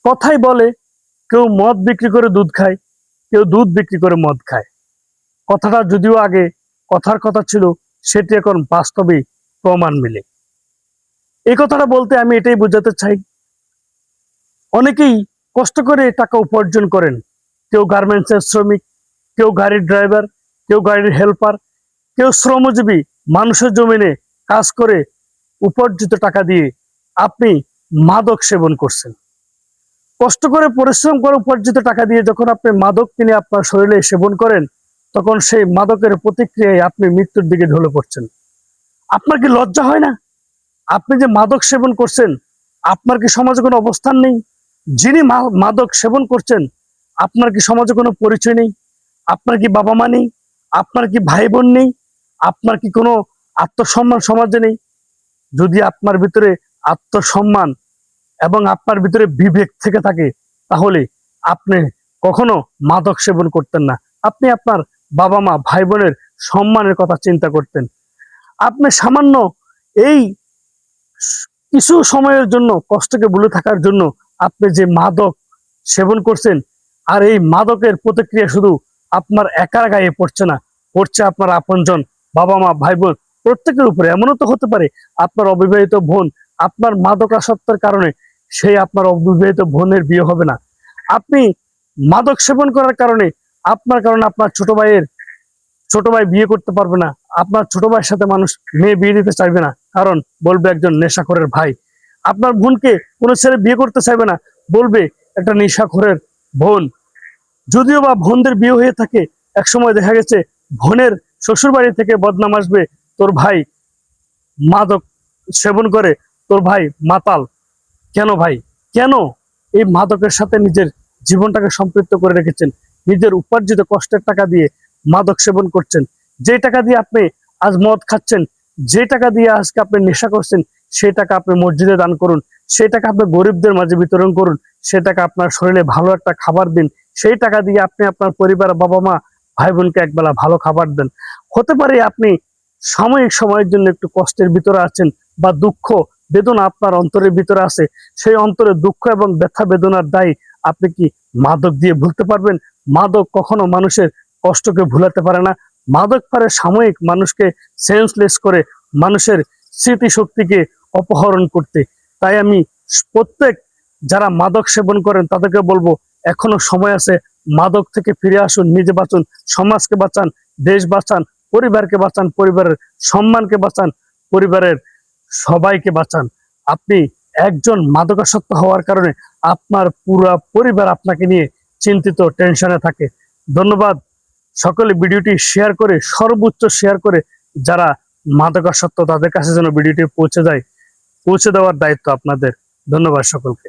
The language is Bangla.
কথাই বলে কেউ মদ বিক্রি করে দুধ খায়, কেউ দুধ বিক্রি করে মদ খায়। কথাটা যদিও আগে কথার কথা ছিল, সেটি এখন বাস্তবে প্রমাণ মিলে। এই কথাটা বলতে আমি এটাই বোঝাতে চাই, অনেকেই কষ্ট করে টাকা উপার্জন করেন। কেউ গার্মেন্টসের শ্রমিক, কেউ গাড়ির ড্রাইভার, কেউ গাড়ির হেল্পার, কেউ শ্রমজীবী মানুষের জমিনে কাজ করে উপার্জিত টাকা দিয়ে আপনি মাদক সেবন করছেন। কষ্ট করে পরিশ্রম করে উপার্জিত টাকা দিয়ে যখন আপনি মাদক কিনে আপনার শরীরে সেবন করেন, তখন সেই মাদকের প্রতিক্রিয়ায় আপনি মৃত্যুর দিকে ঢলে পড়ছেন। আপনার কি লজ্জা হয় না? আপনি যে মাদক সেবন করছেন, আপনার কি সমাজে কোনো অবস্থান নেই? যিনি মাদক সেবন করছেন, আপনার কি সমাজে কোনো পরিচয় নেই? আপনার কি বাবা মা নেই? আপনার কি ভাই বোন নেই? আপনার কি কোনো আত্মসম্মান সমাজে নেই? যদি আপনার ভিতরে আত্মসম্মান এবং আপনার ভিতরে বিবেক থেকে থাকে, তাহলে আপনি কখনো মাদক সেবন করতেন না। আপনি আপনার বাবা মা ভাই বোনের সম্মানের কথা চিন্তা করতেন। আপনি সামান্য এই কিছু সময়ের জন্য কষ্টকে ভুলে থাকার জন্য আপনি যে মাদক সেবন করছেন, আর এই মাদকের প্রতিক্রিয়া শুধু আপনার একার গায়ে পড়ছে না, পড়ছে আপনার আপনজন, বাবা মা ভাই বোন প্রত্যেকের উপরে। এমনও তো হতে পারে আপনার অবিবাহিত বোন, আপনার মাদকাসক্তের কারণে সেই আপনার অবিবাহিত বোনের বিয়ে হবে না। আপনি মাদক সেবন করার কারণে আপনার কারণে আপনার ছোট ভাই বিয়ে করতে পারবে না। আপনার ছোট ভাইয়ের সাথে মানুষ মেয়ে বিয়ে দিতে চাইবে না, কারণ বলবে একজন নেশাখোরের ভাই। আপনার বোনকে কোনো ছেলে বিয়ে করতে চাইবে না, বলবে একটা নেশাখোরের বোন। যদিও বা বোনদের বিয়ে হয়ে থাকে, একসময় দেখা গেছে বোনের শ্বশুর বাড়ি থেকে বদনাম আসবে, তোর ভাই মাদক সেবন করে, তোর ভাই মাতাল। কেন ভাই, কেন এই মাদকের সাথে নিজের জীবনটাকে সম্পৃক্ত করে রেখেছেন? নিজের উপার্জিত কষ্টের টাকা দিয়ে মাদক সেবন করছেন। যে টাকা দিয়ে আপনি আজ মদ খাচ্ছেন, যে টাকা দিয়ে আজকে আপনি নেশা করছেন, সেই টাকা আপনি মসজিদে দান করুন, সেই টাকা আপনি গরিবদের মাঝে বিতরণ করুন, সেই টাকা আপনার শরীরে ভালো একটা খাবার দিন, সেই টাকা দিয়ে আপনি আপনার পরিবার বাবা মা ভাই বোনকে একবেলা ভালো খাবার দেন। হতে পারে আপনি সাময়িক সময়ের জন্য একটু কষ্টের ভিতরে আছেন, বা দুঃখ বেদনা আপনার অন্তরের ভিতরে আছে, সেই অন্তরে দুঃখ এবং ব্যথা বেদনার দায় আপনি কি মাদক দিয়ে ভুলতে পারবেন? মাদক কখনো মানুষের কষ্টকে ভুলাতে পারে না। মাদক পারে সাময়িক মানুষকে সেন্সলেস করে, মানুষের স্মৃতিশক্তিকে অপহরণ করতে। তাই আমি প্রত্যেক যারা মাদক সেবন করেন তাদেরকে বলবো, এখনো সময় আছে, মাদক থেকে ফিরে আসুন, নিজে বাঁচুন, সমাজকে বাঁচান, দেশ বাঁচান, পরিবারকে বাঁচান, পরিবারের সম্মানকে বাঁচান, পরিবারের সবাইকে বাঁচান। আপনি একজন মাদকাসক্ত হওয়ার কারণে আপনার পুরো পরিবার আপনাকে নিয়ে চিন্তিত, টেনশনে থাকে। ধন্যবাদ। সকলে ভিডিওটি শেয়ার করে, সর্বোচ্চ শেয়ার করে, যারা মাদকাসক্ত তাদের কাছে যেন ভিডিওটি পৌঁছে যায়, পৌঁছে দেওয়ার দায়িত্ব আপনাদের। ধন্যবাদ সকলকে।